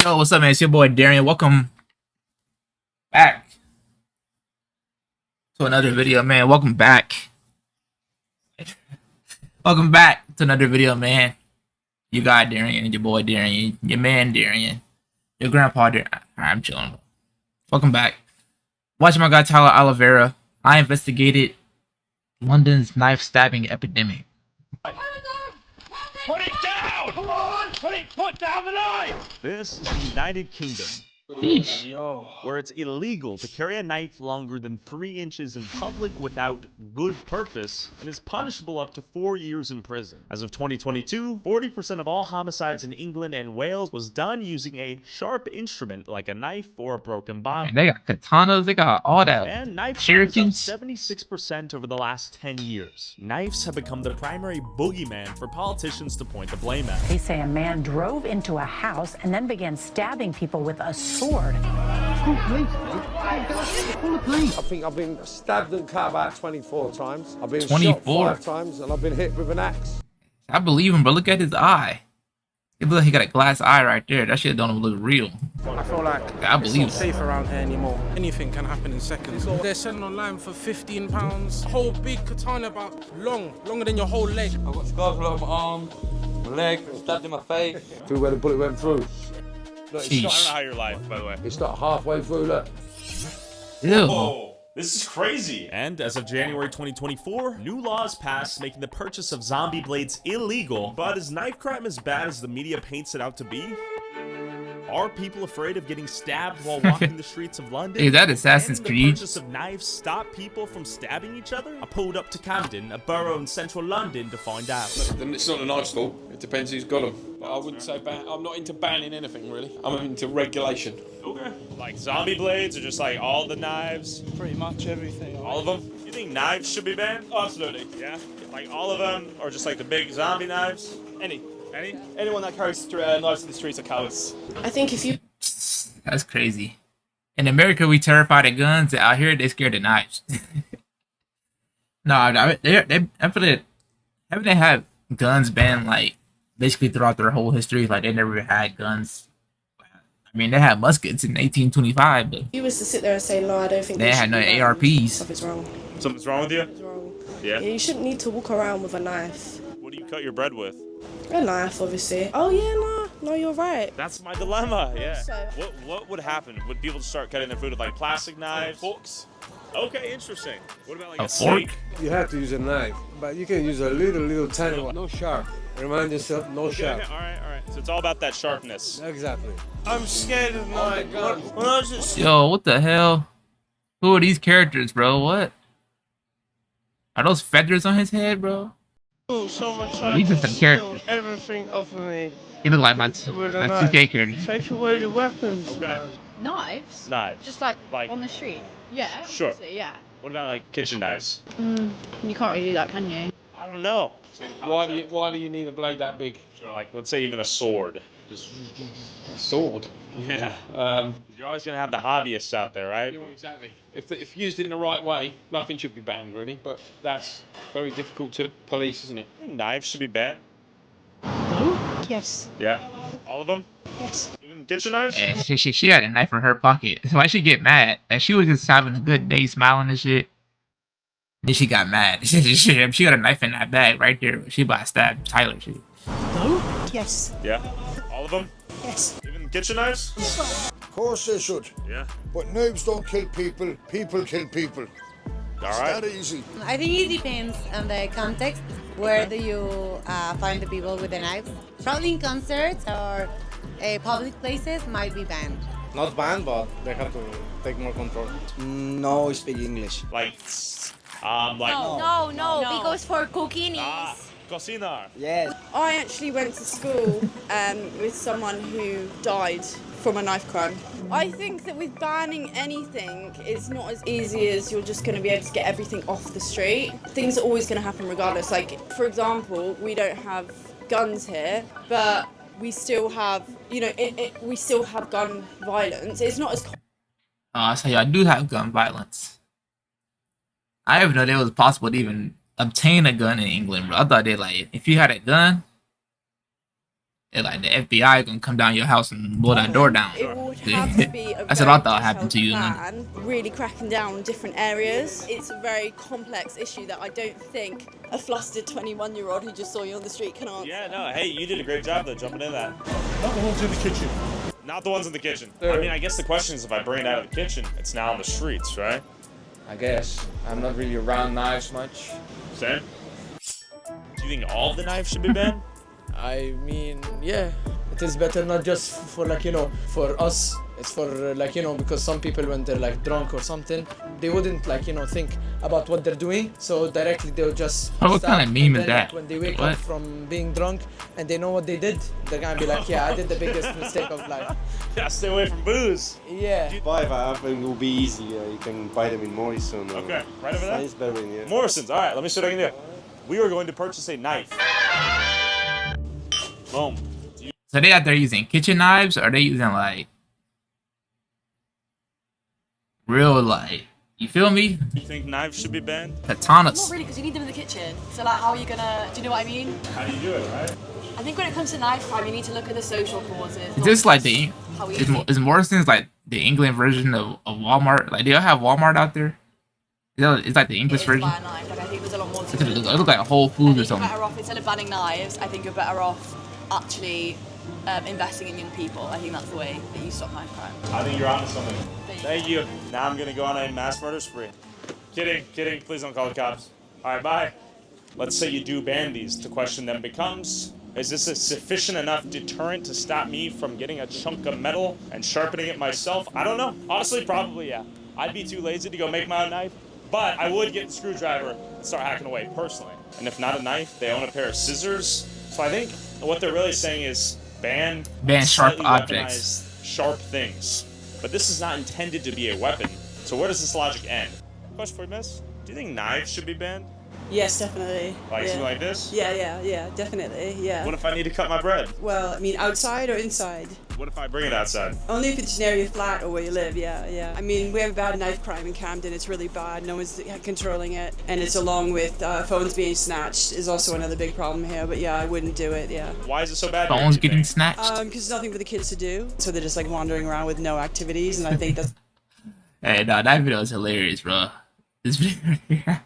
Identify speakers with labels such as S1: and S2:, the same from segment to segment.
S1: Yo, what's up, man? It's your boy Darien. Welcome back to another video, man. Welcome back. Welcome back to another video, man. You got Darien, your boy Darien, your man Darien, your grandpa Darien. Alright, I'm chilling. Welcome back. Watching my guy Tyler Oliveira. I investigated London's knife stabbing epidemic.
S2: Put it down! Come on! Put down the knife! This is the United Kingdom, where it's illegal to carry a knife longer than 3 inches in public without good purpose, and is punishable up to 4 years in prison. As of 2022, 40% of all homicides in England and Wales was done using a sharp instrument like a knife or a broken bottle.
S1: And they got katanas, they got all that.
S2: And knife
S1: shurikens.
S2: up 76% over the last 10 years. Knives have become the primary boogeyman for politicians to point the blame at.
S3: They say a man drove into a house and then began stabbing people with a sword.
S4: Call the police. I think I've been stabbed and cut about 24 times. I've been
S1: 24?
S4: shot 5 times and I've been hit with an axe.
S1: I believe him, but look at his eye. It looks like he got a glass eye right there. That shit don't look real.
S5: I feel like
S1: I believe
S5: it's not safe around here anymore. Anything can happen in seconds. They're selling online for £15. Whole big katana about longer than your whole leg.
S6: I've got scars all over my arm, my leg, stabbed in my face.
S4: Through where the bullet went through. Look,
S1: Sheesh.
S2: I don't know how you're alive, by the way.
S4: it's not halfway through, look.
S1: Ew.
S2: Whoa, this is crazy. And as of January 2024, new laws passed making the purchase of zombie blades illegal. But is knife crime as bad as the media paints it out to be? Are people afraid of getting stabbed while walking the streets of London?
S1: Is that Assassin's
S2: Can
S1: Creed?
S2: the purchase of knives stop people from stabbing each other? I pulled up to Camden, a borough in central London, to find out.
S6: Then it's not a knife's fault. It depends who's got them. But I wouldn't say I'm not into banning anything really. I'm into regulation.
S2: Okay. Like zombie blades or just like all the knives?
S5: Pretty much everything.
S2: All of them? You think knives should be banned? Absolutely. Yeah? Like all of them? Or just like the big zombie knives? Any?
S7: Anyone that carries knives in the streets are cowards.
S8: I think if you...
S1: That's crazy. In America, we terrified of guns. Out here, they scared of knives. No, I feel that haven't they had guns banned like basically throughout their whole history? Like they never had guns. I mean, they had muskets in 1825, but
S8: you was to sit there and say, no, I don't think
S1: they had no ARPs.
S8: Something's wrong.
S2: Something's wrong with you?
S8: Something's wrong.
S2: Yeah?
S8: Yeah, you shouldn't need to walk around with a knife.
S2: What do you cut your bread with?
S8: A knife, obviously. Oh, yeah, no, you're right.
S2: That's my dilemma, yeah.
S8: So-
S2: What would happen? Would people start cutting their food with like plastic knives? Forks? Okay, interesting. What about like
S1: A
S2: a
S1: fork?
S2: steak?
S4: You have to use a knife, but you can use a little tiny one. No sharp. Remind yourself, no
S2: Okay,
S4: sharp.
S2: alright. So it's all about that sharpness.
S4: Exactly.
S7: I'm scared of my gun. When I was at
S1: Yo, what the hell? Who are these characters, bro? What? Are those feathers on his head, bro?
S7: school, someone tried
S1: These
S7: to
S1: are some
S7: steal
S1: characters.
S7: everything off of me.
S1: He look like my
S7: With a knife.
S1: 2K character.
S7: Take away the weapons.
S2: Okay.
S9: Knives?
S2: Knives.
S9: Just like,
S2: Like-
S9: on the street? Yeah.
S2: Sure.
S9: obviously, Yeah.
S2: What about like kitchen knives?
S9: You can't really do that, can you?
S2: I don't know.
S6: Why do you need a blade that big?
S2: Like, let's say even a sword.
S6: Just a sword.
S2: Yeah. You're always gonna have the hobbyists out there, right?
S6: Exactly. If used in the right way, nothing should be banned really. But that's very difficult to police, isn't it?
S2: Knives should be banned.
S9: Yes.
S2: Yeah. All of them?
S9: Yes.
S2: Even kitchen knives?
S1: And she had a knife in her pocket. Why she get mad? And she was just having a good day, smiling and shit. Then she got mad. She got a knife in that bag right there. She about to stab Tyler. Shit.
S9: Yes.
S2: Yeah. All of them?
S9: Yes.
S2: Even kitchen knives?
S10: Of course they should.
S2: Yeah.
S10: But knives don't kill people, people kill people.
S2: All
S10: It's
S2: right.
S10: that easy.
S11: I think it depends on the context. Where do you find the people with the knives? Probably in concerts or public places might be banned.
S12: Not banned, but they have to take more control.
S13: No, speak English.
S2: Like,
S11: No, because for cooking
S2: cocinar.
S13: Yes.
S8: I actually went to school with someone who died from a knife crime. I think that with banning anything, it's not as easy as you're just going to be able to get everything off the street. Things are always going to happen regardless. Like, for example, we don't have guns here, but we still have, we still have gun violence. It's not as...
S1: So y'all do have gun violence. I didn't know it was possible to even obtain a gun in England, bro. I thought they like, if you had a gun, And like the FBI gonna come down your house and blow that door down.
S8: It would have to be a
S1: That's what I thought happened to you.
S8: plan, really cracking down on different areas. It's a very complex issue that I don't think a flustered 21-year-old who just saw you on the street can answer.
S2: Yeah, no, hey, you did a great job though, jumping in that. Not the ones in the kitchen. Not the ones in the kitchen. I mean, I guess the question is if I bring it out of the kitchen, it's now on the streets, right?
S14: I guess. I'm not really around knives much.
S2: Same. Do you think all of the knives should be banned?
S15: I mean, yeah, it is better not just for like, you know, for us. It's for like, you know, because some people when they're like drunk or something, they wouldn't like, you know, think about what they're doing. So directly they'll just
S1: what kind of meme is that?
S15: When they wake up from being drunk and they know what they did, they're gonna be like, yeah, I did the biggest mistake of life.
S2: Yeah, stay away from booze.
S15: Yeah.
S16: Five, I think will be easy. You can buy them in Morrison.
S2: Okay, right over there?
S16: Sainsbury, yeah.
S2: Morrison's, all right, let me see what I can do. We are going to purchase a knife. Boom.
S1: So they out there using kitchen knives, or are they using like real like, you feel me?
S2: You think knives should be banned?
S1: Katanas.
S17: Not really, because you need them in the kitchen. So like, how are you gonna? Do you know what I mean?
S2: How do you do it, right?
S17: I think when it comes to knife crime, you need to look at the social causes.
S1: Is this like the
S17: how
S1: is Morrison's like the England version of Walmart? Like, do y'all have Walmart out there? It's like the English version.
S17: Buy a knife. Like, I think there's a lot more to
S1: It looks like a Whole Foods or something.
S17: Better off instead of banning knives. I think you're better off actually investing in young people. I think that's the way that you stop knife crime.
S2: I think you're onto something. Thank you. Now I'm gonna go on a mass murder spree. Kidding, kidding. Please don't call the cops. All right, bye. Let's say you do ban these. The question then becomes, is this a sufficient enough deterrent to stop me from getting a chunk of metal and sharpening it myself? I don't know. Honestly, probably, yeah. I'd be too lazy to go make my own knife, but I would get the screwdriver and start hacking away personally. And if not a knife, they own a pair of scissors. So I think what they're really saying is ban
S1: sharp
S2: slightly
S1: objects.
S2: weaponized sharp things. But this is not intended to be a weapon. So where does this logic end? Question for you, miss. Do you think knives should be banned?
S18: Yes, definitely.
S2: Like
S18: yeah.
S2: something like this?
S18: Yeah, definitely, yeah.
S2: What if I need to cut my bread?
S18: Well, I mean, outside or inside?
S2: What if I bring it outside?
S18: Only if it's an area flat or where you live, yeah. I mean, we have a bad knife crime in Camden. It's really bad. No one's controlling it. And it's along with phones being snatched is also another big problem here. But yeah, I wouldn't do it, yeah.
S2: Why is it so bad?
S1: Phones getting snatched?
S18: Because there's nothing for the kids to do. So they're just like wandering around with no activities. And I think that's...
S1: Hey, no, that video is hilarious, bro. This video right here.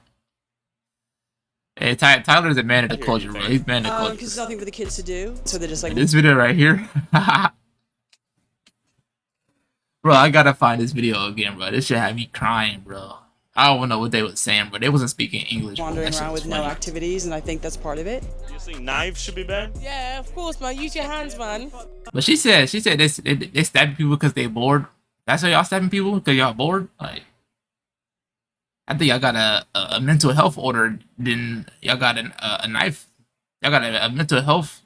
S1: Hey, Tyler's a man of the culture, bro. He's man of the culture.
S18: Because there's nothing for the kids to do. So they're just like...
S1: This video right here. Bro, I gotta find this video again, bro. This shit had me crying, bro. I don't know what they was saying, but they wasn't speaking English.
S18: Wandering around with no activities, and I think that's part of it.
S2: Do you think knives should be banned?
S7: Yeah, of course, man. Use your hands, man.
S1: But she said they stabbing people because they bored. That's why y'all stabbing people because y'all bored. Like, I think y'all got a mental health order. Then y'all got a knife. Y'all got a mental health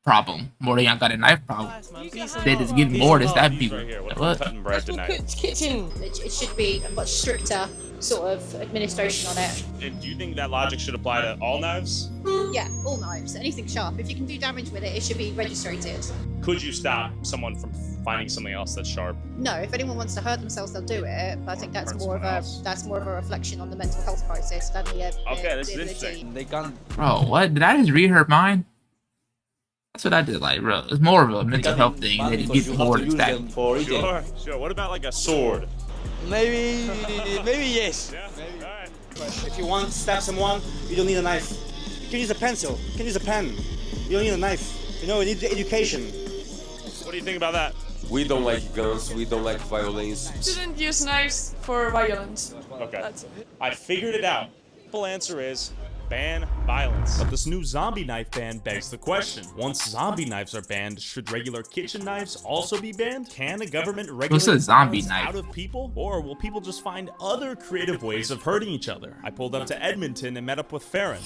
S1: problem more than y'all got a knife problem. They just getting bored and stabbing people. What?
S2: Cutting bread tonight.
S7: Kitchen.
S9: It should be a much stricter sort of administration on it.
S2: And do you think that logic should apply to all knives?
S9: Yeah, all knives, anything sharp. If you can do damage with it, it should be registered.
S2: Could you stop someone from finding something else that's sharp?
S9: No, if anyone wants to hurt themselves, they'll do it. But I think that's more of a reflection on the mental health crisis than the
S2: okay, this is interesting.
S14: They can't.
S1: Bro, what? Did I just read her mind? That's what I did. Like, bro, it's more of a mental health thing. They just get bored and stabbing.
S2: Sure. What about like a sword?
S13: Maybe yes.
S2: Yeah. All right.
S13: If you want to stab someone, you don't need a knife. You can use a pencil. You can use a pen. You don't need a knife. You know, you need education.
S2: What do you think about that?
S19: We don't like guns. We don't like violence.
S7: Shouldn't use knives for violence.
S2: Okay.
S7: That's it.
S2: I figured it out. Simple answer is ban violence. But this new zombie knife ban begs the question. Once zombie knives are banned, should regular kitchen knives also be banned? Can a government regulate
S1: a zombie
S2: violence
S1: knife?
S2: out of people? Or will people just find other creative ways of hurting each other? I pulled up to Edmonton and met up with Farron,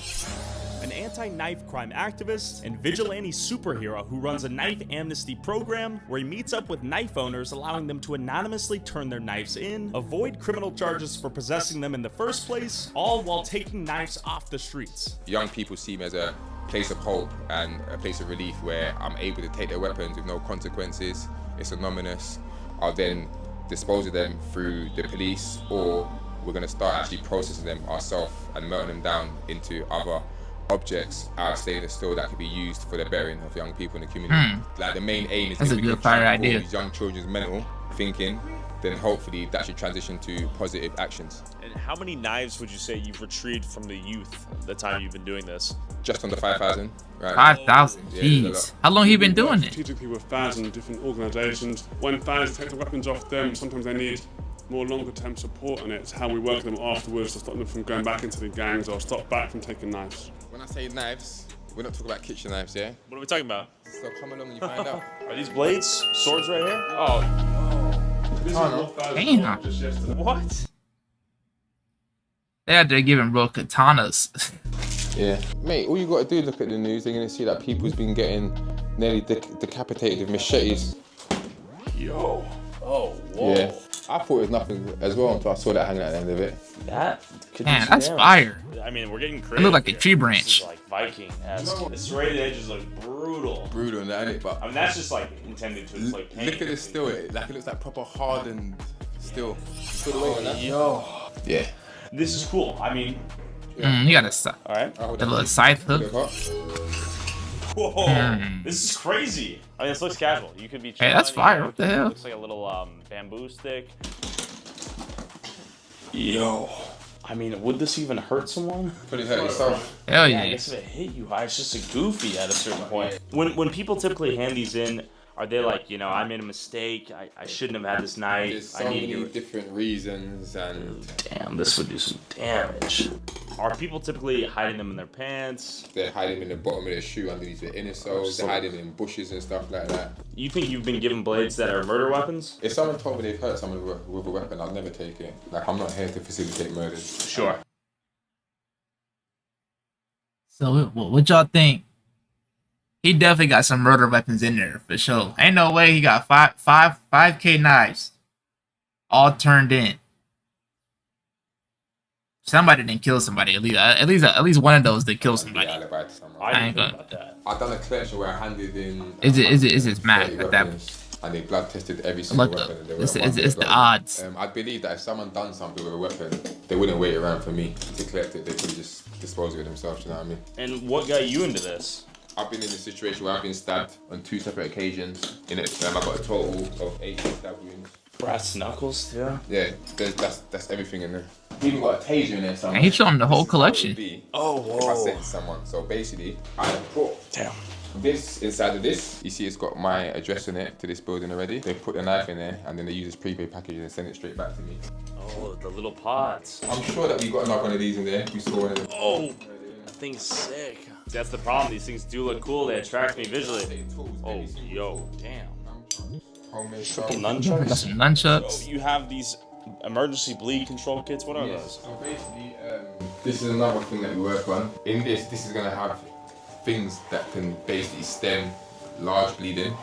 S2: an anti-knife crime activist and vigilante superhero who runs a knife amnesty program where he meets up with knife owners, allowing them to anonymously turn their knives in, avoid criminal charges for possessing them in the first place, all while taking knives off the streets.
S20: Young people see me as a place of hope and a place of relief where I'm able to take their weapons with no consequences. It's anonymous. I'll then dispose of them through the police, or we're going to start actually processing them ourselves and melting them down into other objects out of stainless steel that could be used for the bettering of young people in the community. Like the main aim is
S1: That's
S20: if
S1: a
S20: we
S1: good
S20: can
S1: fire
S20: transform
S1: idea.
S20: these young children's mental thinking, then hopefully that should transition to positive actions.
S2: And how many knives would you say you've retrieved from the youth the time you've been doing this?
S20: Just under 5,000. Right.
S1: 5,000.
S20: Yeah,
S1: Jeez. How long you been doing it?
S21: Strategically with fans and different organisations. When fans take the weapons off them, sometimes they need more longer term support, and it's how we work with them afterwards to stop them from going back into the gangs or stop back from taking knives.
S20: When I say knives, we're not talking about kitchen knives, yeah?
S2: What are we talking about?
S20: So come along and you find out.
S2: Are these blades? Swords right here? Oh.
S21: This is what fans
S1: Damn.
S21: bought just yesterday.
S2: What?
S1: They're out there giving real katanas.
S20: Yeah. Mate, all you gotta do is look at the news, they're gonna see that people's been getting nearly decapitated with machetes.
S2: Yo. Oh, whoa.
S20: Yeah. I thought it was nothing as well until I saw that hanging at the end of it.
S2: That could
S1: Man,
S2: do some
S1: that's
S2: damage.
S1: fire.
S2: I mean, we're getting
S1: It
S2: creative.
S1: looked like a
S2: here.
S1: tree
S2: This
S1: branch.
S2: is like Viking-esque. The serrated edges look brutal.
S20: Brutal, isn't it? But
S2: I mean, that's just like intended to inflict pain.
S20: look at this still, it looks like proper hardened steel.
S2: Yo.
S20: Yeah.
S2: This is cool. I mean,
S1: You got a
S2: all right.
S1: the little scythe hook.
S2: Whoa. This is crazy. I mean, this looks casual. You could be chilling,
S1: that's
S2: you
S1: fire.
S2: know,
S1: What the hell?
S2: Looks like a little bamboo stick. Yo. I mean, would this even hurt someone?
S20: Pretty hurt yourself.
S1: Hell
S2: Yeah, I
S1: yeah.
S2: guess if it hit you, it's just a goofy at a certain point. When people typically hand these in, are they like, you know, I made a mistake, I shouldn't have had this knife,
S20: There's so
S2: I need
S20: many
S2: to...
S20: different reasons and...
S2: Damn, this would do some damage. Are people typically hiding them in their pants?
S20: They're hiding them in the bottom of their shoe underneath the inner soles, they're hiding them in bushes and stuff like that.
S2: You think you've been given blades that are murder weapons?
S20: If someone told me they've hurt someone with a weapon, I'd never take it. Like, I'm not here to facilitate murders.
S2: Sure.
S1: So what y'all think? He definitely got some murder weapons in there for sure. Ain't no way he got 5K knives all turned in. Somebody didn't kill somebody. At least one of those did kill somebody.
S2: I
S1: ain't
S2: didn't know
S1: gonna.
S2: about that.
S20: I've done a collection where I handed in...
S1: Is it mad
S20: 30
S1: at that?
S20: weapons, and they blood tested every single
S1: Look,
S20: weapon. And they
S1: it's
S20: were
S1: the odds.
S20: I believe that if someone done something with a weapon, they wouldn't wait around for me to collect it. They could just dispose of it themselves, you know what I mean?
S2: And what got you into this?
S20: I've been in a situation where I've been stabbed on 2 separate occasions. In it, I got a total of 18 stab wounds.
S2: Brass knuckles, yeah.
S20: Yeah, that's everything in there. Even got a taser in there somewhere.
S1: And he's showing the whole collection.
S2: Oh,
S20: If I
S2: whoa.
S20: sent someone. So basically, I put
S2: Damn.
S20: this inside of this. You see it's got my address on it to this building already. They put the knife in there and then they use this prepaid package and send it straight back to me.
S2: Oh, the little pods.
S20: I'm sure that we got another one of these in there. We saw one of them.
S2: Oh, that thing's sick. That's the problem. These things do look cool. They attract me visually. Oh, yo, damn.
S20: Homemade
S2: Triple
S20: stuff.
S1: Got
S2: nunchucks?
S1: some nunchucks.
S2: So you have these emergency bleed control kits. What are
S20: Yes.
S2: those?
S20: So basically, this is another thing that we work on. In this is going to have things that can basically stem large bleeding.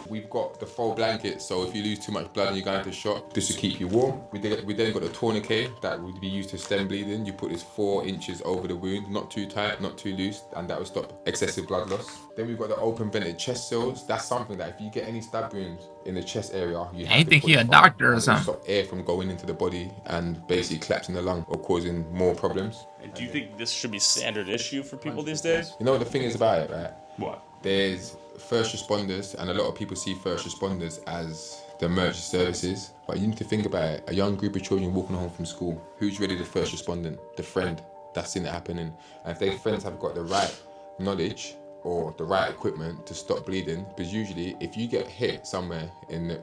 S20: We've got the full blanket, so if you lose too much blood and you're going to shot, this will keep you warm. We then got the tourniquet that would be used to stem bleeding. You put this 4 inches over the wound, not too tight, not too loose, and that will stop excessive blood loss. Then we've got the open vented chest seals. That's something that if you get any stab wounds in the chest area, you have
S1: I
S20: to
S1: think
S20: put
S1: he a
S20: it on,
S1: doctor or
S20: and it'll
S1: something.
S20: stop air from going into the body and basically collapsing the lung or causing more problems.
S2: And do you think this should be standard issue for people these days?
S20: You know what the thing is about it, right?
S2: What?
S20: There's first responders, and a lot of people see first responders as the emergency services. But you need to think about it. A young group of children walking home from school. Who's really the first respondent? The friend that's seen it happening. And if their friends have got the right knowledge or the right equipment to stop bleeding, because usually if you get hit somewhere in the,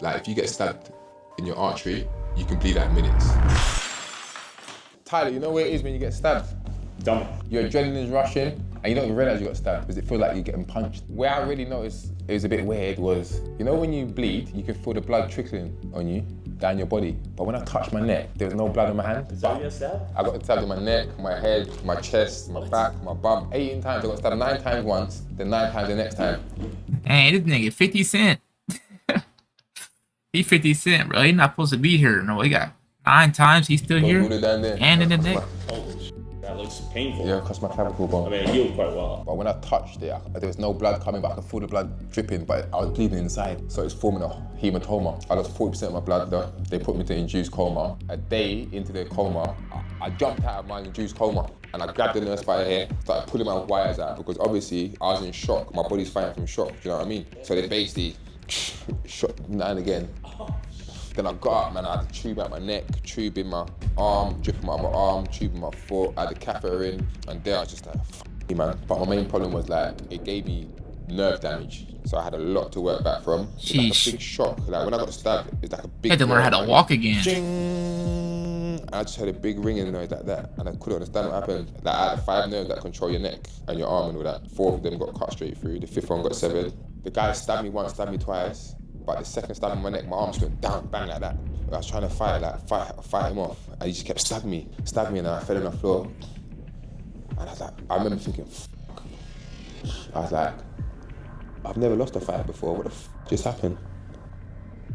S20: like if you get stabbed in your artery, you can bleed out in minutes. Tyler, you know where it is when you get stabbed?
S2: Dumb.
S20: Your adrenaline's rushing and you don't even realize you got stabbed because it feels like you're getting punched. Where I really noticed it was a bit weird was, you know when you bleed, you can feel the blood trickling on you, down your body. But when I touched my neck, there was no blood in my hand.
S2: Is that how you got stabbed?
S20: I got stabbed in my neck, my head, my chest, my back, my bum. 18 times. I got stabbed 9 times once, then 9 times the next time.
S1: Dang, this nigga 50 Cent. He 50 Cent, bro. He not supposed to be here. No, he got 9 times. He's still here.
S20: Down there.
S1: And in the neck.
S2: That looks painful.
S20: Yeah, across my clavicle bone.
S2: I mean, it healed quite well.
S20: But when I touched it, there was no blood coming, but I could feel the blood dripping, but I was bleeding inside. So it's forming a hematoma. I lost 40% of my blood though. They put me to induced coma. A day into the coma, I jumped out of my induced coma and I grabbed the nurse by the hair, started pulling my wires out because obviously I was in shock. My body's fighting from shock, do you know what I mean? So they basically shot me down again. Then I got up, man, I had a tube out my neck, tube in my arm, dripping out my arm, tube in my foot, I had the catheter in, and there I was just like, f you, man. But my main problem was like, it gave me nerve damage. So I had a lot to work back from. It's like a big shock. Like when I got stabbed, it's like a big.
S1: You had to learn how to walk again.
S20: And I just heard a big ringing noise like that, and I couldn't understand what happened. Like I had 5 nerves that control your neck and your arm and all that. 4 of them got cut straight through. The 5th one got severed. The guy stabbed me once, stabbed me twice. But the second stab in my neck, my arms went down, bang like that. I was trying to fight him off, and he just kept stabbing me, and I fell on the floor. And I was like, I remember thinking, fuck. I was like, I've never lost a fight before. What the fuck just happened?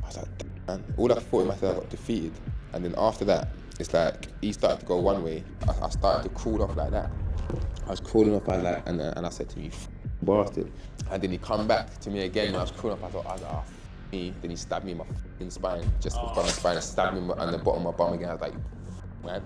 S20: I was like, damn, man. All I thought in myself, I got defeated. And then after that, it's like he started to go one way. I started to crawl off like that. I was crawling off like that, and I said to me, bastard. And then he come back to me again, and I was crawling off. I was like, me. Then he stabbed me in my f***ing spine, just from my spine, and stabbed me on the bottom of my bum again. I was like, man.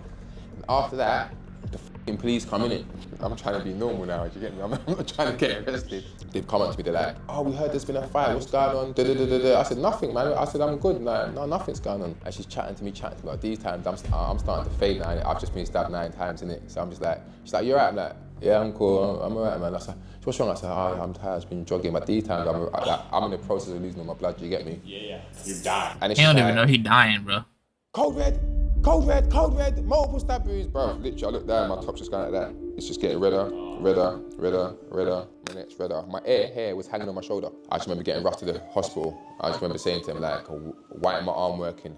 S20: And after that, the f***ing police come in it. I'm trying to be normal now, do you get me? I'm not trying to get arrested. They've come up to me, they're like, oh, we heard there's been a fight, what's going on? I said, nothing, man. I said, I'm good. No, nothing's going on. And she's chatting to me. Like, these times, I'm starting to fade now. I've just been stabbed 9 times in it. So I'm just like, she's like, you're right. I'm like, yeah, I'm cool. I'm alright, man. I said, what's wrong? I said, oh, I'm tired. I've been jogging. But these times, I'm in the process of losing all my blood. Do you get me?
S6: Yeah. You're dying.
S1: He don't even know he's dying, bro.
S20: Cold red, multiple stab wounds, bro. Literally, I look down, my top's just going like that. It's just getting redder. My neck's redder. My hair was hanging on my shoulder. I just remember getting rushed to the hospital. I just remember saying to him, like, why ain't my arm working?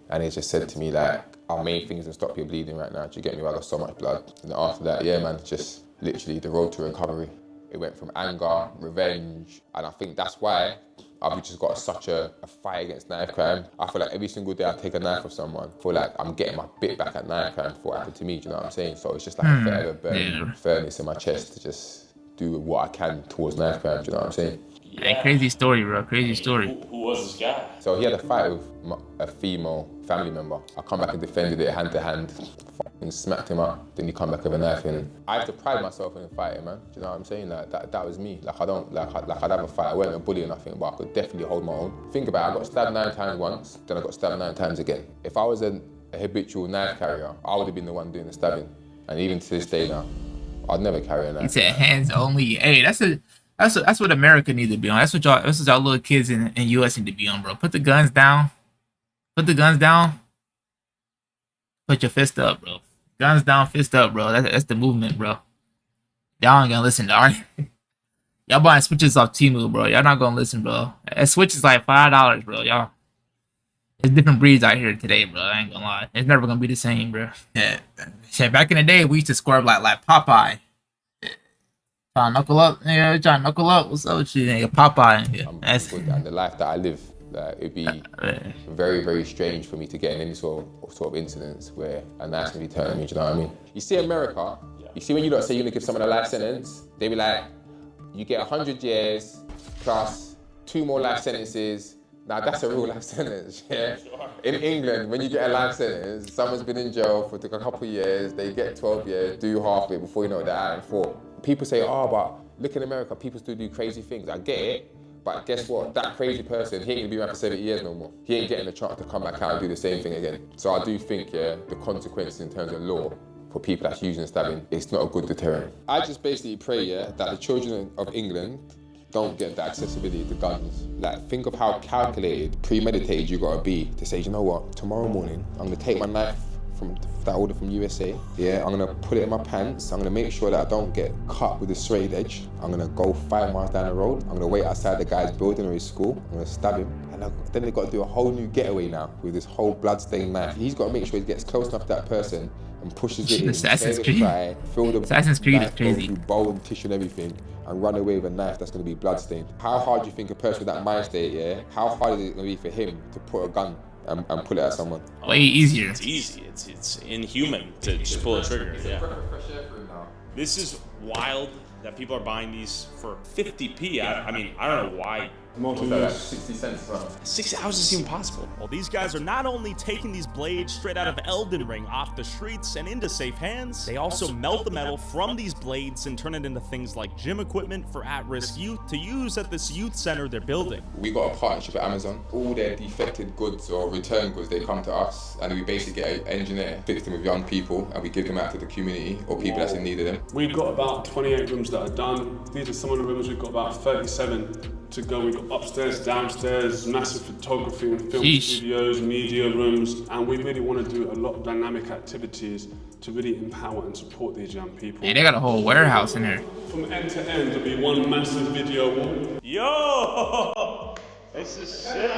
S20: And he just said to me, like, our main thing is to stop your bleeding right now. Do you get me? I got so much blood. And after that, yeah, man, just literally the road to recovery. It went from anger, revenge, and I think that's why I've just got such a fight against knife crime. I feel like every single day I take a knife off someone, I feel like I'm getting my bit back at knife crime for what happened to me, do you know what I'm saying? So it's just like a forever burning furnace in my chest to just do what I can towards knife crime, do you know what I'm saying?
S1: Yeah, crazy story, bro. Crazy story.
S6: Who was this guy?
S20: So he had a fight with a female family member. I come back and defended it hand to hand, fucking smacked him up. Then he come back with a knife in. I have to pride myself in fighting, man. Do you know what I'm saying? Like that was me. Like I'd have a fight. I wasn't a bully or nothing, but I could definitely hold my own. Think about it. I got stabbed 9 times once, then I got stabbed 9 times again. If I was a habitual knife carrier, I would have been the one doing the stabbing. And even to this day now, I'd never carry a knife.
S1: He said hands only. Hey, that's what America needs to be on. That's what y'all little kids in US need to be on, bro. Put the guns down. Put your fist up, bro. Guns down, fist up, bro. That's the movement, bro. Y'all ain't gonna listen, dog. Y'all buying switches off Temu, bro. Y'all not gonna listen, bro. That switch is like $5, bro. Y'all. There's different breeds out here today, bro. I ain't gonna lie. It's never gonna be the same, bro. Yeah. Shit, back in the day, we used to score like Popeye. Trying to knuckle up, nigga. Trying to knuckle up. What's up with you, nigga? Popeye. Yeah.
S20: And the life that I live, it'd be very, very strange for me to get in any sort of incidents where a knife's gonna be turned on me. Do you know what I mean? You see America. You see when you say you're gonna give someone a life sentence, they be like, you get 100 years plus 2 more life sentences. Now that's a real life sentence, yeah? In England, when you get a life sentence, someone's been in jail for a couple of years, they get 12 years, do half of it before you know they're out in 4. People say, oh, but look in America, people still do crazy things. I get it, but guess what? That crazy person, he ain't gonna be around for 70 years no more. He ain't getting a chance to come back out and do the same thing again. So I do think, yeah, the consequences in terms of law for people that's using stabbing, it's not a good deterrent. I just basically pray, yeah, that the children of England don't get the accessibility to guns. Like, think of how calculated, premeditated you gotta be to say, you know what, tomorrow morning, I'm gonna take my knife from that order from USA, yeah, I'm gonna put it in my pants, I'm gonna make sure that I don't get cut with a straight edge, I'm gonna go 5 miles down the road, I'm gonna wait outside the guy's building or his school, I'm gonna stab him, and then they've got to do a whole new getaway now with this whole blood-stained knife. He's got to make sure he gets close enough to that person and pushes it in,
S1: Assassin's Creed. Assassin's Creed is crazy.
S20: Bone, tissue and everything, and run away with a knife that's gonna be blood-stained. How hard do you think a person with that mind state, yeah, how hard is it gonna be for him to put a gun and pull it at someone?
S1: Way easier.
S2: It's easy. It's inhuman to just pull a trigger. Yeah. This is wild that people are buying these for 50p. I mean, I don't know why
S21: Multi-use.
S20: 60 cents, bro.
S2: 6 hours is even possible. Well, these guys are not only taking these blades straight out of Elden Ring off the streets and into safe hands, they also melt the metal from these blades and turn it into things like gym equipment for at-risk youth to use at this youth center they're building.
S20: We got a partnership with Amazon. All their defected goods or return goods, they come to us, and we basically get an engineer, fix them with young people, and we give them out to the community or people that's in need of them.
S21: We've got about 28 rooms that are done. These are some of the rooms. We've got about 37 to go. We've got upstairs, downstairs, massive photography and film studios, media rooms, and we really want to do a lot of dynamic activities to really empower and support these young people.
S1: Hey, they got a whole warehouse in there.
S21: From end to end, there'll be one massive video wall.
S2: Yo! This is sick.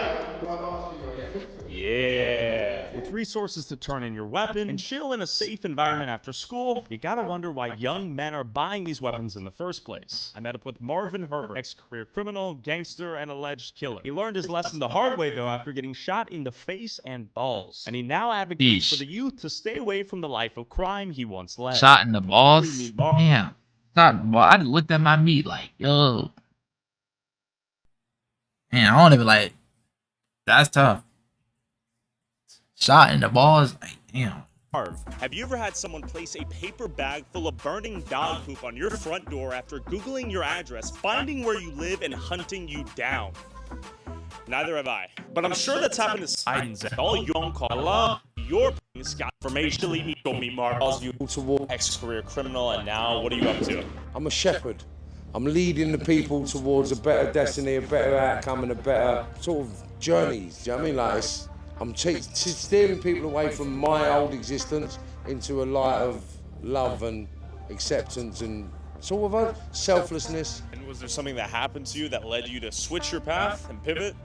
S2: Yeah. With resources to turn in your weapon and chill in a safe environment after school, you gotta wonder why young men are buying these weapons in the first place. I met up with Marvin Herbert, ex-career criminal, gangster, and alleged killer. He learned his lesson the hard way, though, after getting shot in the face and balls. And he now advocates for the youth to stay away from the life of crime he once led.
S1: Shot in the balls? Damn. I looked at my meat like, yo. Man, I don't even like. That's tough. Shot in the balls, like, damn.
S2: Have you ever had someone place a paper bag full of burning dog poop on your front door after Googling your address, finding where you live, and hunting you down? Neither have I. But I'm sure that's happened to Sidens and all young call your got information me Marbles, you toward ex-career criminal, and now what are you up to?
S4: I'm a shepherd. I'm leading the people towards a better destiny, a better outcome, and a better sort of journeys. Do you know what I mean? Like, I'm steering people away from my old existence into a light of love and acceptance and sort of a selflessness.
S2: And was there something that happened to you that led you to switch your path and pivot?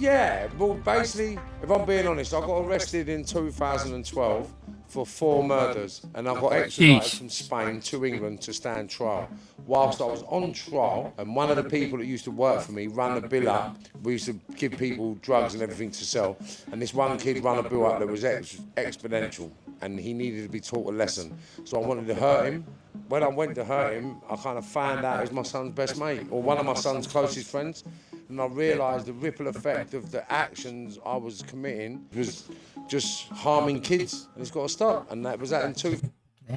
S4: Yeah, well, basically, if I'm being honest, I got arrested in 2012 for 4 murders, and I got extradited from Spain to England to stand trial. Whilst I was on trial, and one of the people that used to work for me ran a bill up. We used to give people drugs and everything to sell, and this one kid ran a bill up that was exponential, and he needed to be taught a lesson. So I wanted to hurt him. When I went to hurt him, I kind of found out he was my son's best mate, or one of my son's closest friends, and I realised the ripple effect of the actions I was committing was just harming kids, and it's got to stop. And that was that in 2.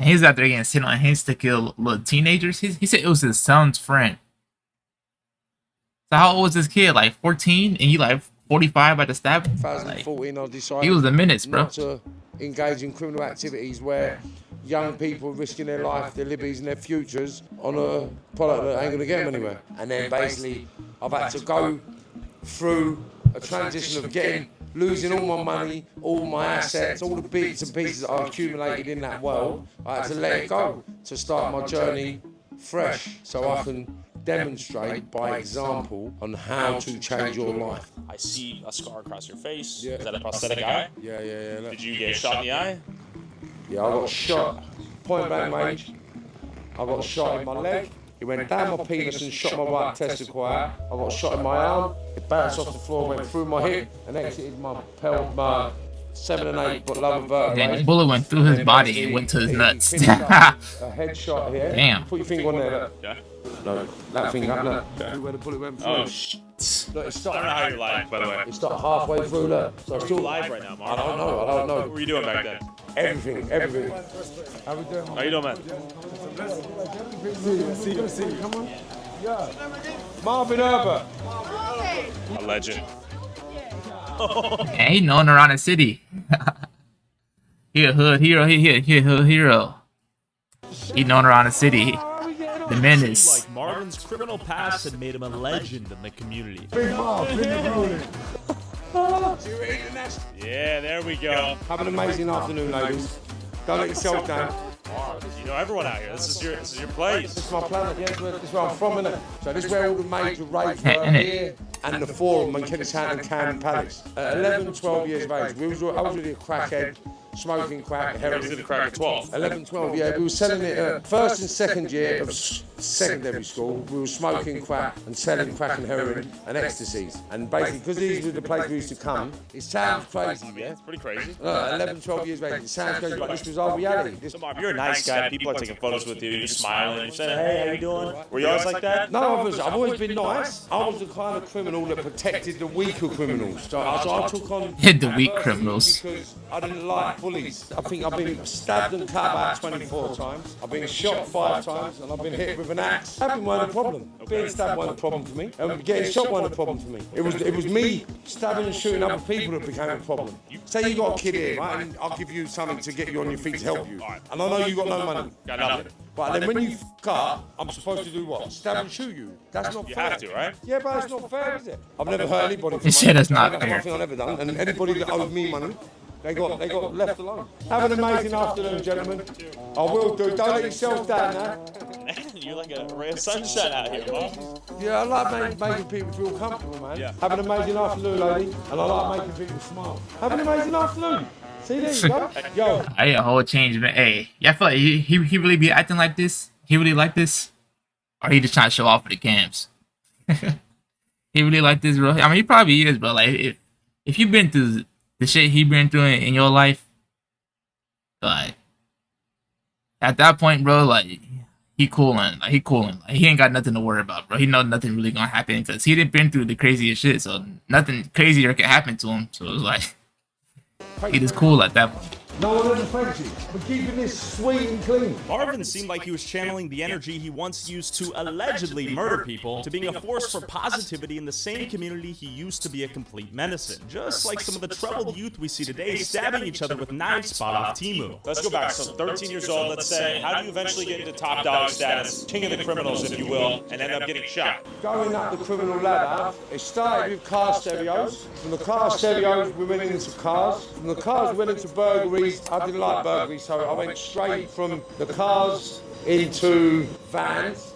S1: He's out there getting sent on hints to kill little teenagers. He said it was his son's friend. So how old was this kid? Like 14, and you like 45 by the stab?
S4: 2014, I decided
S1: he was a menace, bro.
S4: Not to engage in criminal activities where young people risking their life, their liberties, and their futures on a product that ain't gonna get them anywhere. And then basically, I've had to go through a transition of losing all my money, all my assets, all the bits and pieces that I accumulated in that world. I had to let it go to start my journey fresh, so I can demonstrate by example on how to change your life.
S2: I see a scar across your face.
S4: Yeah.
S2: Is that a prosthetic eye?
S4: Yeah.
S2: Did you get shot in the eye?
S4: Yeah, I got shot, point blank range. I got shot in my leg. It went down my penis and shot my right testicle out. I got shot in my arm. It bounced off the floor, went through my hip, and exited my 7 and 8 foot lower vertebrae.
S1: Then the bullet went through his body and went to his nuts.
S4: A headshot here.
S1: Damn.
S4: Put your finger on there. Look.
S2: Yeah.
S4: No, that finger up, look.
S2: Yeah.
S4: Where the bullet went through.
S2: Oh, shit.
S4: Look, it stopped.
S2: I don't know how you're live, by the way.
S4: It stopped halfway through, look. So
S2: Are you live right now, Mark?
S4: I don't know.
S2: What were you doing back then?
S4: Everything. How we doing?
S2: How you doing, man?
S4: See. Come on. Yeah. Marvin Herbert.
S2: A legend.
S1: And he known around the city. He a hood hero. He a hood hero. He known around the city. The menace.
S2: Like Marvin's criminal past had made him a legend in the community.
S4: Big Marv, big Marv.
S2: Yeah, there we go.
S4: Have an amazing afternoon, ladies. Don't let yourself down.
S2: You know everyone out here. This is your place.
S4: This is my planet. Yeah, this is where I'm from, innit? So this is where all the major raves were here, and the Forum and Kennishan and Cannon Palace. At 11, 12 years of age, I was really a crackhead, smoking crack, heroin.
S2: You did the crack at 12.
S4: 11, 12, yeah. We were selling it first and second year of secondary school, we were smoking crack and selling crack and heroin and ecstasies. And basically, because these were the places we used to come, it sounds crazy, yeah?
S2: It's pretty crazy.
S4: 11, 12 years later, it sounds crazy, but this was our reality.
S2: You're a nice guy. People are taking photos with you. You're smiling. You're saying, hey, how you doing? Were you always like that?
S4: No, I've always been nice. I was the kind of criminal that protected the weaker criminals. So I took on
S1: the weak criminals
S4: because I didn't like bullies. I think I've been stabbed and cut about 24 times. I've been shot 5 times, and I've been hit with an axe. Stabbing wasn't a problem. Being stabbed wasn't a problem for me. And getting shot wasn't a problem for me. It was me stabbing and shooting other people that became a problem. Say you got a kid here, right, and I'll give you something to get you on your feet to help you. And I know you got no money.
S2: Got nothing.
S4: But then when you f*** up, I'm supposed to do what? Stab and shoot you. That's not fair.
S2: You have to, right?
S4: Yeah, but it's not fair, is it? I've never hurt anybody for
S1: He said
S4: money.
S1: it's not
S4: That's
S1: fair.
S4: one thing I've ever done. And anybody that owed me money, they got left alone. Have an amazing afternoon, gentlemen. I will do. Don't let yourself down now.
S2: You're like a ray of sunshine out here, man.
S4: Yeah, I like making people feel comfortable, man. Yeah. Have an amazing afternoon, lady. And I like making people smile. Have an amazing afternoon. See, there you go. Yo.
S1: Hey, a whole change, man. Hey, yeah, I feel like he really be acting like this. He really like this, or he just trying to show off for the cams. He really like this, bro. I mean, he probably is, bro. Like, if you've been through the shit he been through in your life, like at that point, bro, like he cooling. Like he ain't got nothing to worry about, bro. He know nothing really gonna happen because he didn't been through the craziest shit, so nothing crazier can happen to him. So it's like he just cool at that point.
S4: No one ever thanks you for keeping this sweet and clean.
S2: Marvin seemed like he was channeling the energy he once used to allegedly murder people to being a force for positivity in the same community he used to be a complete menace in. Just like some of the troubled youth we see today stabbing each other with knives spot off Temu.
S3: Let's go back. So 13 years old, let's say, how do you eventually get into top dog status, king of the criminals, if you will, and end up getting shot?
S4: Going up the criminal ladder, it started with car stereos. From the car stereos, we went into cars. From the cars, we went into burglaries. I didn't like burglary, so I went straight from the cars into vans,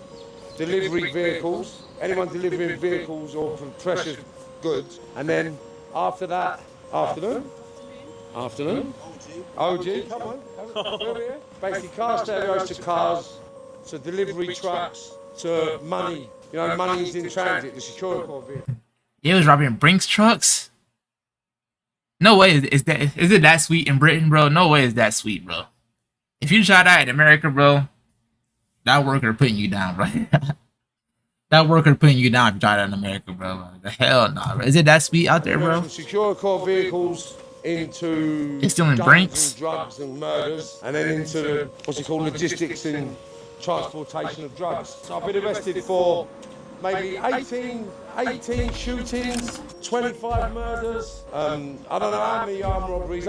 S4: delivery vehicles, anyone delivering vehicles or from precious goods. And then after that, afternoon, OG, come on, basically car stereos to cars, to delivery trucks, to money. You know, money is in transit, the security corps vehicle.
S1: He was robbing Brinks trucks. No way is it that sweet in Britain, bro? No way is that sweet, bro. If you shot out in America, bro, that worker putting you down, bro. That worker putting you down if you shot out in America, bro. The hell no, bro. Is it that sweet out there, bro?
S4: From security corps vehicles into
S1: it's still in Brinks,
S4: and drugs and murders, and then into the what's it called, logistics and transportation of drugs. So I've been arrested for maybe 18 shootings, 25 murders, I don't know how many armed robberies,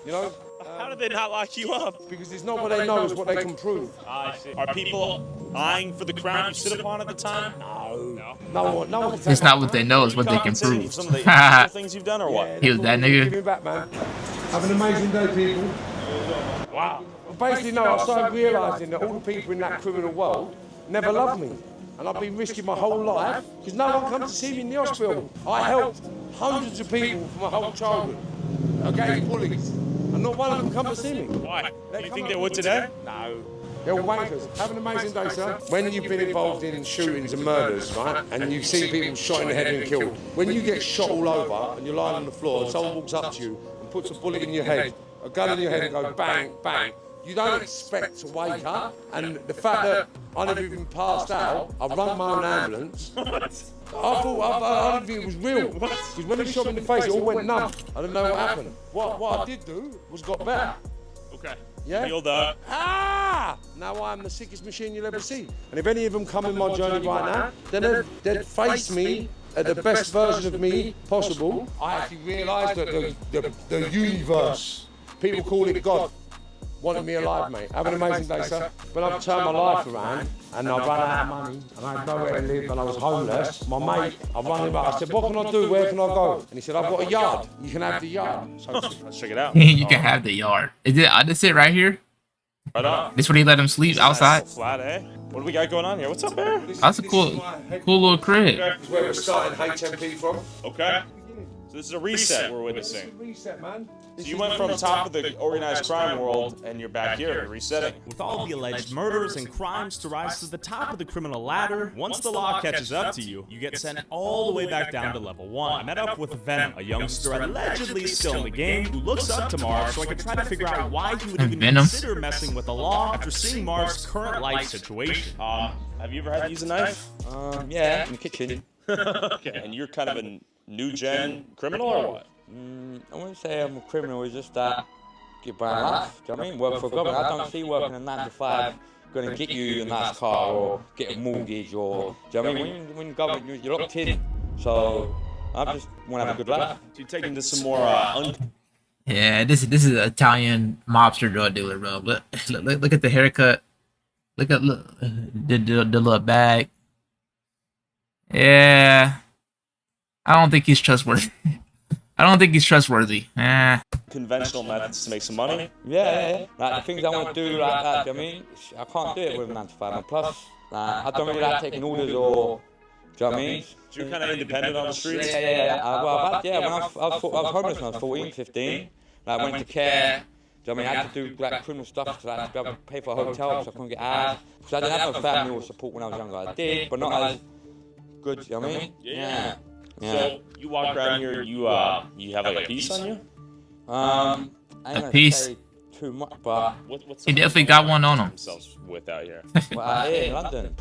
S4: you know.
S3: How did they not lock you up?
S4: Because it's not what they know, it's what they can prove.
S3: I see. Are people eyeing for the crown you sit upon at the time?
S4: No one can take
S1: it's not what they know, it's what they can prove.
S3: Some of the things you've done or what?
S1: He was that nigga.
S4: Give me back, man. Have an amazing day, people.
S3: Wow.
S4: Basically, no, I started realising that all the people in that criminal world never loved me. And I've been risking my whole life because no one comes to see me in the hospital. I helped hundreds of people for my whole childhood against bullies. And not one of them come to see me.
S3: Why? Do you think they would today?
S4: No. They're all wankers. Have an amazing day, sir. When you've been involved in shootings and murders, right, and you've seen people shot in the head and killed, when you get shot all over and you're lying on the floor and someone walks up to you and puts a bullet in your head, a gun in your head and goes bang, bang, you don't expect to wake up, and the fact that I never even passed out, I run my own ambulance. I thought, I didn't think it was real. Because when they shot me in the face, it all went numb. I didn't know what happened. What I did do was got better.
S3: Okay.
S4: Yeah?
S3: Healed up.
S4: Ah! Now I'm the sickest machine you'll ever see. And if any of them come in my journey right now, then they'd face me at the best version of me possible. I actually realised that the universe, people call it God, wanted me alive, mate. Have an amazing day, sir. When I've turned my life around and I ran out of money and I had nowhere to live and I was homeless, my mate, I rang him up. I said, what can I do? Where can I go? And he said, I've got a yard. You can have the yard. So
S3: let's check it out.
S1: You can have the yard. Is it? This it right here?
S3: Right on.
S1: This where he let him sleep outside?
S3: Nice flat, eh? What do we got going on here? What's up, Bear?
S1: That's a cool little crib.
S4: This is where we're starting HMP from.
S3: Okay. So So this is a reset we're witnessing.
S4: Reset, man.
S3: So you went from top of the organized crime world, and you're back here, you're resetting.
S2: With all the alleged murders and crimes to rise to the top of the criminal ladder, once the law catches up to you, you get sent all the way back down to level 1. I met up with Venom, a youngster allegedly still in the game, who looks up to Marv so I could try to figure out why he would even consider messing with the law after seeing Marv's current life situation.
S3: Have you ever had to use a knife?
S5: Yeah, in the kitchen.
S3: Okay. And you're kind of a new-gen criminal, or what?
S5: I wouldn't say I'm a criminal, it's just that get by life. Do you know what I mean? Work for government. I don't see working a 9 to 5 going to get you a nice car or get a mortgage or, do you know what I mean? When government, you're locked in. So I just want to have a good life.
S3: So you take into some more
S1: Yeah, this is an Italian mobster drug dealer, bro. Look at the haircut. Look at the little bag. Yeah, I don't think he's trustworthy. I don't think he's trustworthy.
S3: Conventional methods to make some money?
S5: Yeah. Like the things I want to do like that, do you know what I mean? I can't do it with 9 to 5. And plus, I don't really like taking orders or, do you know what I mean?
S3: So you're kind of independent on the streets?
S5: Yeah. When I was homeless when I was 14, 15. Like, I went to care. Do you know what I mean? I had to do like criminal stuff to like, be able to pay for a hotel so I couldn't get out. Because I didn't have no family or support when I was younger. I did, but not as good, you know what I mean?
S3: Yeah. So you walk around here, you have like a piece on you?
S5: I ain't
S1: a piece?
S5: say too much, but
S1: He definitely got one on him.
S3: Themselves with out here.
S5: Well, out here in London,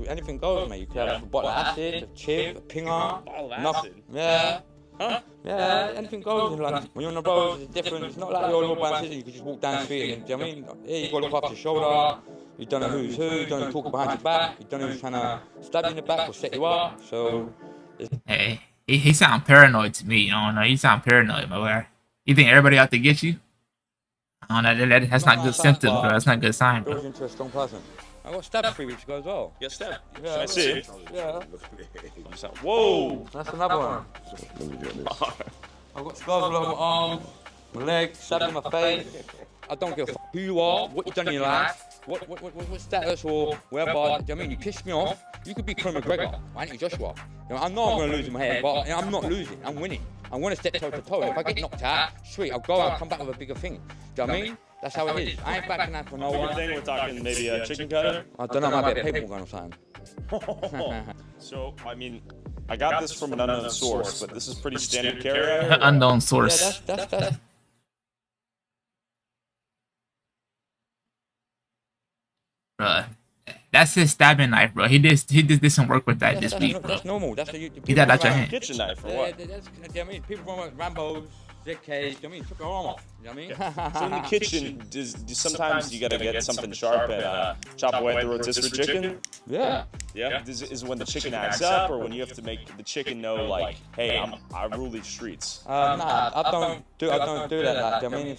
S5: anything goes, mate. You could have a bottle of acid, a chip, a pinger.
S3: Bottle of acid?
S5: Yeah.
S3: Huh?
S5: Yeah, anything goes in London. When you're on the road, it's different. It's not like the old brand city. You can just walk down the street and, do you know what I mean? Here, you got to look after your shoulder. You don't know who's who. You don't know talk behind your back. You don't know who's trying to stab you in the back or set you up. So,
S1: Hey, he sound paranoid to me. You know, you sound paranoid, my boy. You think everybody out to get you? Oh, that's not good symptom, bro. That's not a good sign, bro.
S5: Builds into a strong person. I got stabbed 3 weeks ago as well.
S3: You got stabbed?
S5: Yeah,
S3: Should I see?
S5: Yeah.
S3: Whoa!
S5: That's another one. I've got scars all over my arms, my legs, stabbed in my face. I don't give a fuck who you are, what you've done in your life, what status or wherever. Do you know what I mean? You pissed me off. You could be Conor McGregor, I ain't Joshua. You know, I know I'm going to lose in my head, but I'm not losing. I'm winning. I'm going to step toe to toe. If I get knocked out, sweet, I'll go out and come back with a bigger thing. Do you know what I mean? That's how it is. I ain't backing out for no one.
S3: We're talking maybe a chicken cutter?
S5: I don't know, might be a paper gun or something.
S3: So, I mean, I got this from an unknown source, but this is pretty standard carry.
S1: Unknown source.
S5: Yeah, that's
S1: Bruh, that's his stabbing knife, bro. He did some work with that this week, bro.
S5: That's normal. That's
S1: He got out your hand.
S3: Kitchen knife, or what?
S5: I mean, people from Rambo's, ZK's, I mean, took her arm off. You know what I mean?
S3: So in the kitchen, sometimes you gotta get something sharp and chop away at the rotisserie chicken?
S5: Yeah.
S3: Yeah? Is it when the chicken acts up, or when you have to make the chicken know, like, hey, I rule these streets?
S5: Nah, I don't do that. Like, I mean,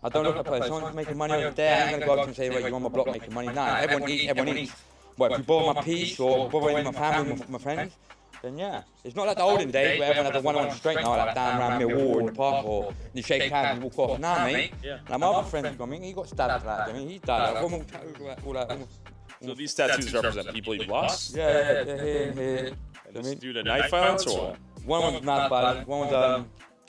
S5: I don't look at people. If someone's making money over there, I ain't gonna go up to them and say, right, you're on my block making money. Nah, everyone eats. But if you bother my piece or bother my family, my friends, then yeah. It's not like the olden days where everyone had the one-on-one straight now, like down around Millwall in the park, or you shake hands and walk off. Nah, mate. Like my other friend, I mean, he got stabbed like that. I mean, he died. Like, all that.
S3: So these tattoos represent people you've lost?
S5: Yeah, here.
S3: And this is due to knife violence, or what?
S5: One was knife violence, one was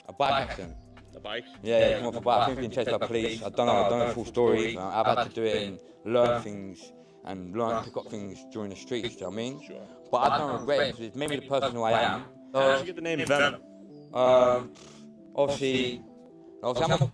S5: a bike accident.
S3: A bike?
S5: Yeah, one for bike. I think being chased by police. I don't know the full story. I've had to do it and learn things and pick up things during the streets, do you know what I mean? Sure. But I don't regret it because it's made me the person who I am.
S3: How did you get the name Venom?
S5: Obviously I'm a...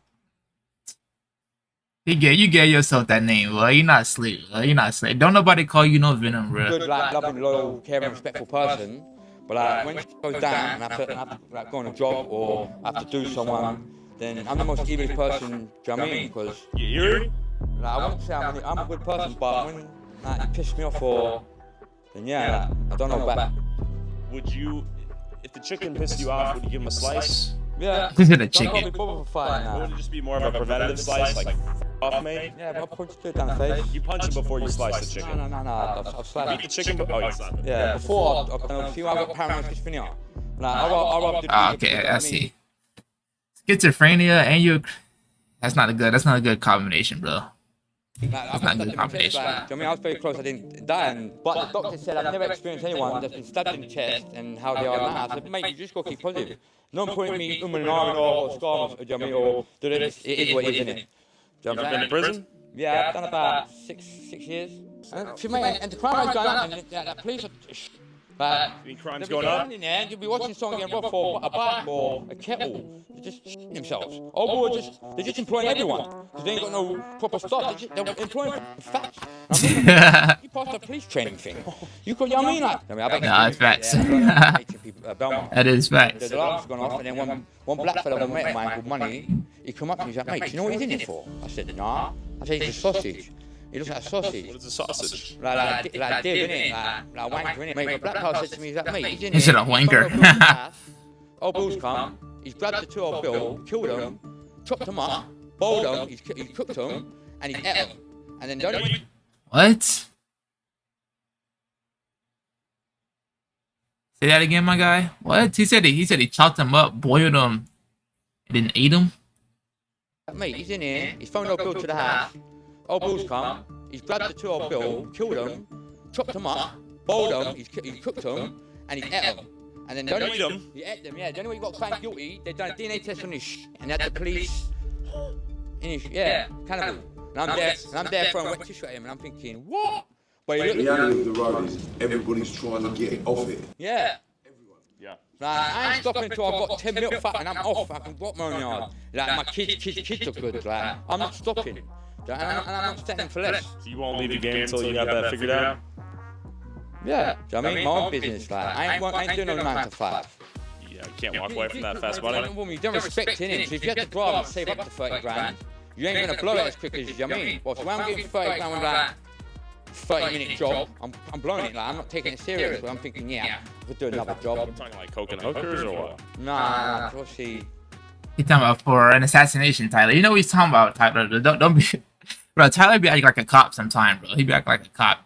S1: You gave yourself that name, bro. You're not sleep. You're not sleep. Don't nobody call you no Venom, bro.
S5: Good, like, loving, loyal, caring, respectful person. But like, when it goes down and I have to like, go on a job or I have to do someone, then I'm the most evil person, do you know what I mean? Because
S3: you hear it?
S5: Like, I won't say I'm a good person, but when like, you piss me off or, then yeah, like, I don't know back.
S3: Would you, if the chicken pissed you off, would you give him a slice?
S5: Yeah.
S1: This is a
S5: Don't probably
S1: chicken.
S5: bother for fighting now.
S3: Or would it just be more of a preventative slice, like off, mate?
S5: Yeah, but I'll punch it down the face.
S3: You punch him before you slice the chicken.
S5: No, I've sliced
S3: Beat the chicken, but you slapped it.
S5: Yeah, before I've see, I got paranoid schizophrenia. Like, I
S1: Okay, I see. Schizophrenia and you. That's not a good combination, bro. That's not good combination.
S5: I mean, I was very close, I didn't die, but the doctor said I've never experienced anyone that's been stabbed in the chest and how they are now. I said, mate, you just got to keep positive. No point me and ahhing or scar, do you know what I mean, or it is what it is, isn't it?
S3: You've been in prison?
S5: Yeah, I've done about six years. And the crime is going up, and the police are...
S3: Any crimes going up?
S5: In there, you'll be watching someone getting robbed for a bike or a kettle. They're just shitting themselves. They're just employing everyone. Because they ain't got no proper stuff. They're employing facts. You passed the police training thing. You know what I mean?
S1: No, it's facts. That is facts.
S5: The alarm's gone off, and then one black fella, one mate of mine called Money, he come up to me, he's like, mate, do you know what he's in it for? I said, nah. I said, he's a sausage. He looks like a sausage.
S3: What is a sausage?
S5: Like div, innit? Like wanker, innit? Mate, the black fella said to me, he's like, mate, he's in it.
S1: He said a wanker.
S5: Old Bill's come, he's grabbed the 2 old Bill, killed them, chopped them up, boiled them, he's cooked them, and he's ate them. And then don't even...
S1: What? Say that again, my guy. What? He said he chopped them up, boiled them, and then ate them.
S5: Mate, he's in here, he's phoned old Bill to the house, old Bill's come, he's grabbed the 2 old Bill, killed them, chopped them up, boiled them, he's cooked them, and he's ate them. And then don't eat them. He ate them, yeah. The only way he got found guilty, they done a DNA test on his and they had the police in his cannibal. And I'm there throwing wet tissue at him, and I'm thinking, what? But
S4: the reality of the road is everybody's trying to get off it.
S5: Yeah.
S3: Everyone. Yeah.
S5: Like, I ain't stopping until I've got 10 milk fat and I'm off. I can walk my own yard. Like, my kids are good. Like, I'm not stopping. And I'm not standing for less.
S3: So you won't leave the game until you have that figured out?
S5: Yeah. Do you know what I mean? My own business. Like, I ain't doing no 9 to 5.
S3: Yeah, you can't walk away from that fast money.
S5: You don't respect it. So if you have to drive and save up to 30 grand, you ain't gonna blow it as quick as you know what I mean. Well, so when I'm getting 30 grand with like 30-minute job, I'm blowing it. Like, I'm not taking it serious. But I'm thinking, yeah, I could do another job.
S3: We're talking like coke and hookers or what?
S5: Nah, obviously.
S1: He's talking about for an assassination, Tyler. You know what he's talking about, Tyler. Don't be, bro. Tyler be acting like a cop sometime, bro. He be acting like a cop,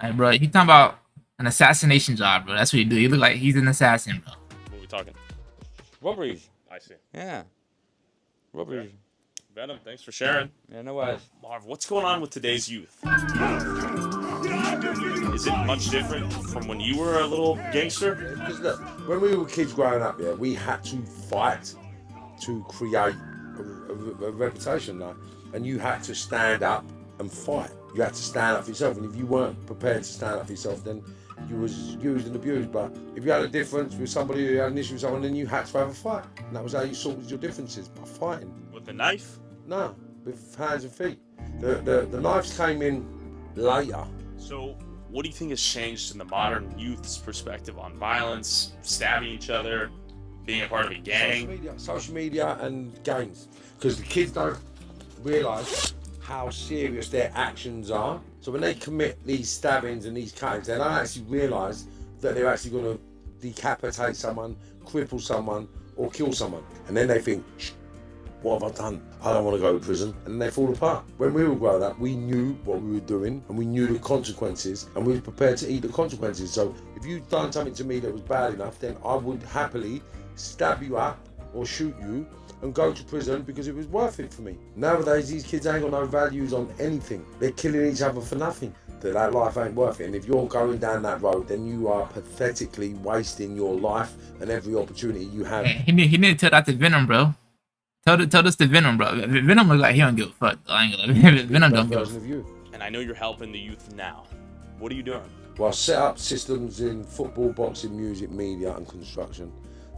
S1: like, bro. He talking about an assassination job, bro. That's what he do. He look like he's an assassin, bro.
S3: What are we talking?
S5: Robberies.
S3: I see.
S5: Yeah. Robberies.
S3: Okay. Venom, thanks for sharing.
S5: Yeah, no worries.
S3: Marv, what's going on with today's youth? Is it much different from when you were a little gangster?
S4: Because look, when we were kids growing up, yeah, we had to fight to create a reputation, like, and you had to stand up and fight. You had to stand up for yourself, and if you weren't prepared to stand up for yourself, then you was used and abused. But if you had a difference with somebody, who had an issue with someone, then you had to have a fight, and that was how you sorted your differences, by fighting.
S3: With a knife?
S4: No, with hands and feet. The knives came in later.
S3: So, what do you think has changed in the modern youth's perspective on violence, stabbing each other, being a part of a gang?
S4: Social media and games. Because the kids don't realise how serious their actions are. So when they commit these stabbings and these cuttings, they don't actually realise that they're actually going to decapitate someone, cripple someone, or kill someone. And then they think, what have I done? I don't want to go to prison. And they fall apart. When we were growing up, we knew what we were doing and we knew the consequences and we were prepared to eat the consequences. So if you'd done something to me that was bad enough, then I would happily stab you up or shoot you and go to prison because it was worth it for me. Nowadays, these kids ain't got no values on anything. They're killing each other for nothing. That life ain't worth it. And if you're going down that road, then you are pathetically wasting your life and every opportunity you have.
S1: He need to tell that to Venom, bro. Tell this to Venom, bro. Venom look like he don't give a fuck. I ain't gonna lie. Venom don't give a fuck.
S3: And I know you're helping the youth now. What are you doing?
S4: Well, I set up systems in football, boxing, music, media and construction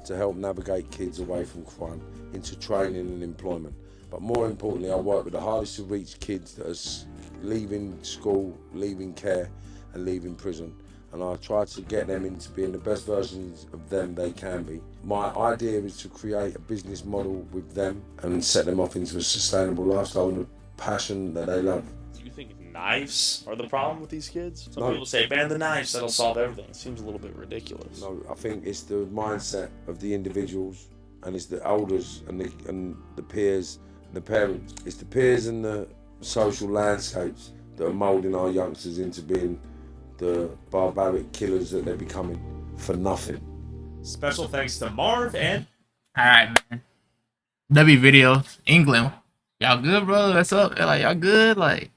S4: to help navigate kids away from crime into training and employment. But more importantly, I work with the hardest to reach kids that are leaving school, leaving care and leaving prison. And I try to get them into being the best versions of them they can be. My idea is to create a business model with them and set them off into a sustainable lifestyle and a passion that they love.
S3: Do you think knives are the problem with these kids? Some
S4: No.
S3: people say ban the knives, that'll solve everything. It seems a little bit ridiculous.
S4: No, I think it's the mindset of the individuals and it's the elders and the peers and the parents. It's the peers and the social landscapes that are moulding our youngsters into being the barbaric killers that they're becoming for nothing.
S3: Special thanks to Marv and...
S1: Alright, man. W video, England. Y'all good, bro? What's up? Like, y'all good? Like,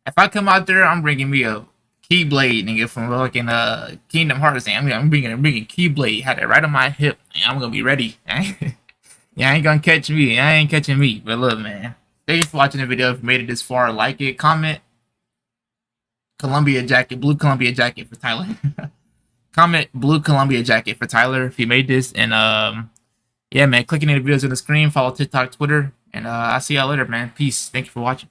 S1: If I come out there, I'm bringing me a Keyblade, nigga, from fucking Kingdom Hearts. I'm bringing Keyblade. Had it right on my hip. And I'm gonna be ready. Yeah, I ain't gonna catch me. I ain't catching me. But look, man. Thank you for watching the video. If you made it this far, like it, comment. Columbia jacket, blue Columbia jacket for Tyler. Comment blue Columbia jacket for Tyler if you made this. And yeah, man, clicking in the videos on the screen. Follow TikTok, Twitter, and I'll see y'all later, man. Peace. Thank you for watching.